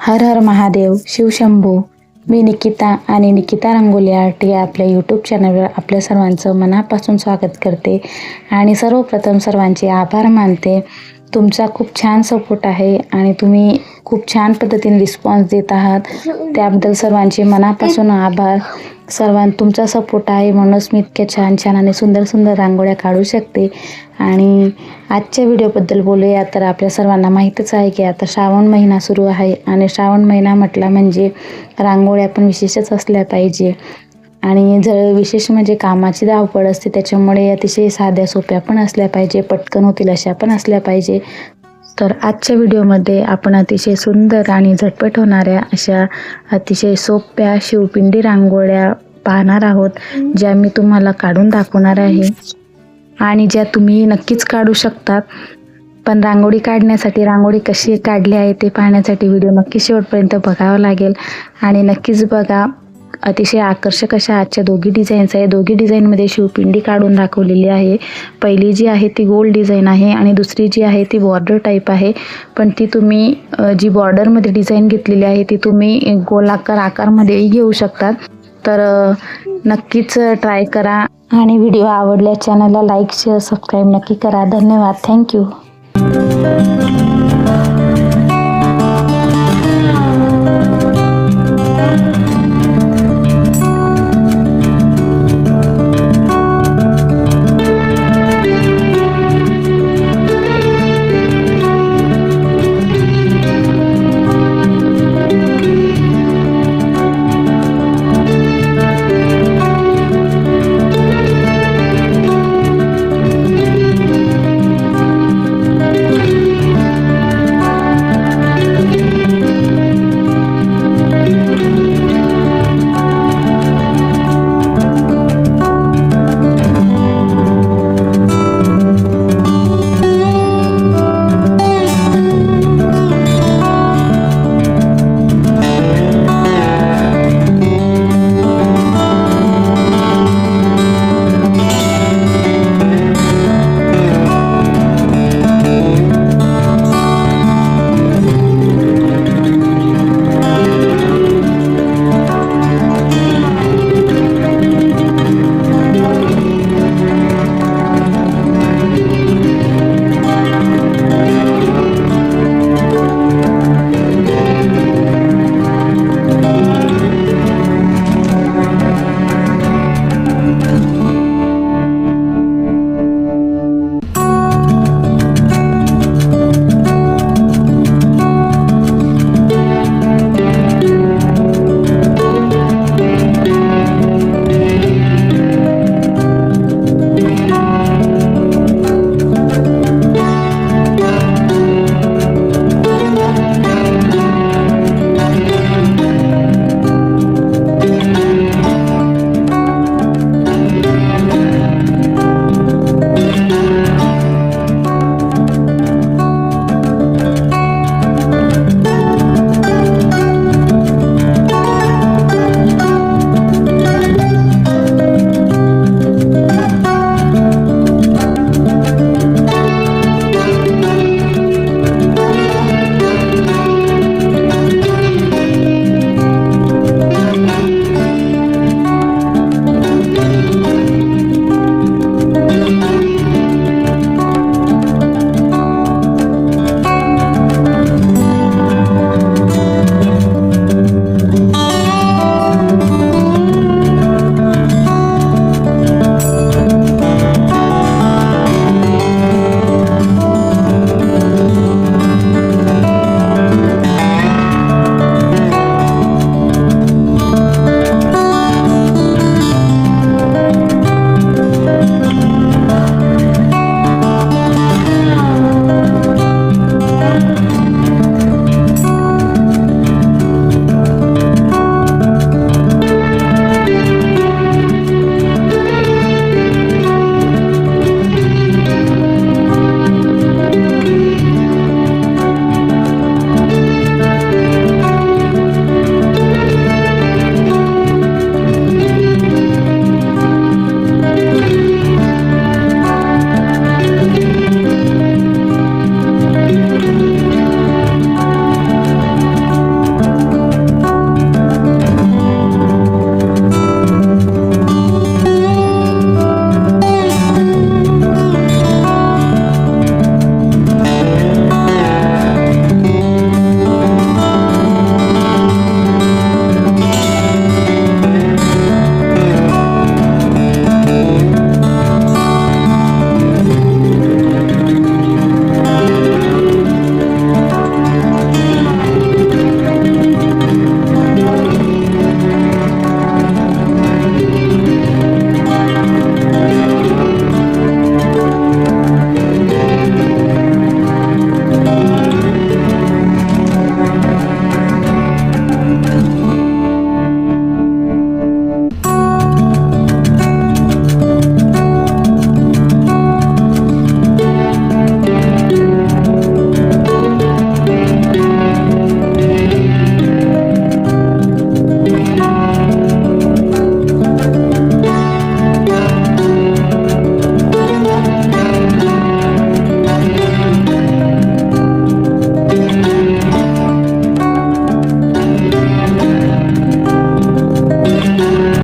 हर हर महादेव, शिवशंभू. मी निकिता आणि निकिता रंगोली आर्ट या आपल्या यूट्यूब चॅनलवर आपल्या सर्वांचं मनापासून स्वागत करते आणि सर्वप्रथम सर्वांचे आभार मानते. तुमचा खूप छान सपोर्ट आहे आणि तुम्ही खूप छान पद्धतीने रिस्पॉन्स देत आहात, त्याबद्दल सर्वांचे मनापासून आभार. तुमचा सपोर्ट आहे म्हणूनच मी इतक्या छान छान आणि सुंदर सुंदर रांगोळ्या काढू शकते. आणि आजच्या व्हिडिओबद्दल बोलूया तर आपल्या सर्वांना माहीतच आहे की आता श्रावण महिना सुरू आहे आणि श्रावण महिना म्हटला म्हणजे रांगोळ्या पण विशेषच असल्या पाहिजे. आणि जर विशेष म्हणजे कामाची धावपळ असते, त्याच्यामुळे अतिशय साध्या सोप्या पण असल्या पाहिजे, पटकन होतील अशा पण असल्या पाहिजे. तर आजच्या व्हिडिओमध्ये आपण अतिशय सुंदर आणि झटपट होणाऱ्या अशा अतिशय सोप्या शिवपिंडी रांगोळ्या पाहणार आहोत, ज्या मी तुम्हाला काढून दाखवणार आहे आणि ज्या तुम्ही नक्कीच काढू शकतात. पण रांगोळी काढण्यासाठी रांगोळी कशी काढली आहे ते पाहण्यासाठी व्हिडिओ नक्की शेवटपर्यंत बघावा लागेल. आणि नक्कीच बघा, अतिशय आकर्षक अशा आजच्या दोघी डिझाईन्स आहे. दोघी डिझाईनमध्ये शिवपिंडी काढून दाखवलेली आहे. पहिली जी आहे ती गोल डिझाईन आहे आणि दुसरी जी आहे ती बॉर्डर टाईप आहे. पण ती तुम्ही जी बॉर्डरमध्ये डिझाईन घेतलेली आहे ती तुम्ही गोलाकार आकारमध्येही घेऊ शकतात. तर नक्कीच ट्राय करा आणि व्हिडिओ आवडल्यास चॅनलला लाईक, शेअर, सबस्क्राईब नक्की करा. धन्यवाद. थँक्यू.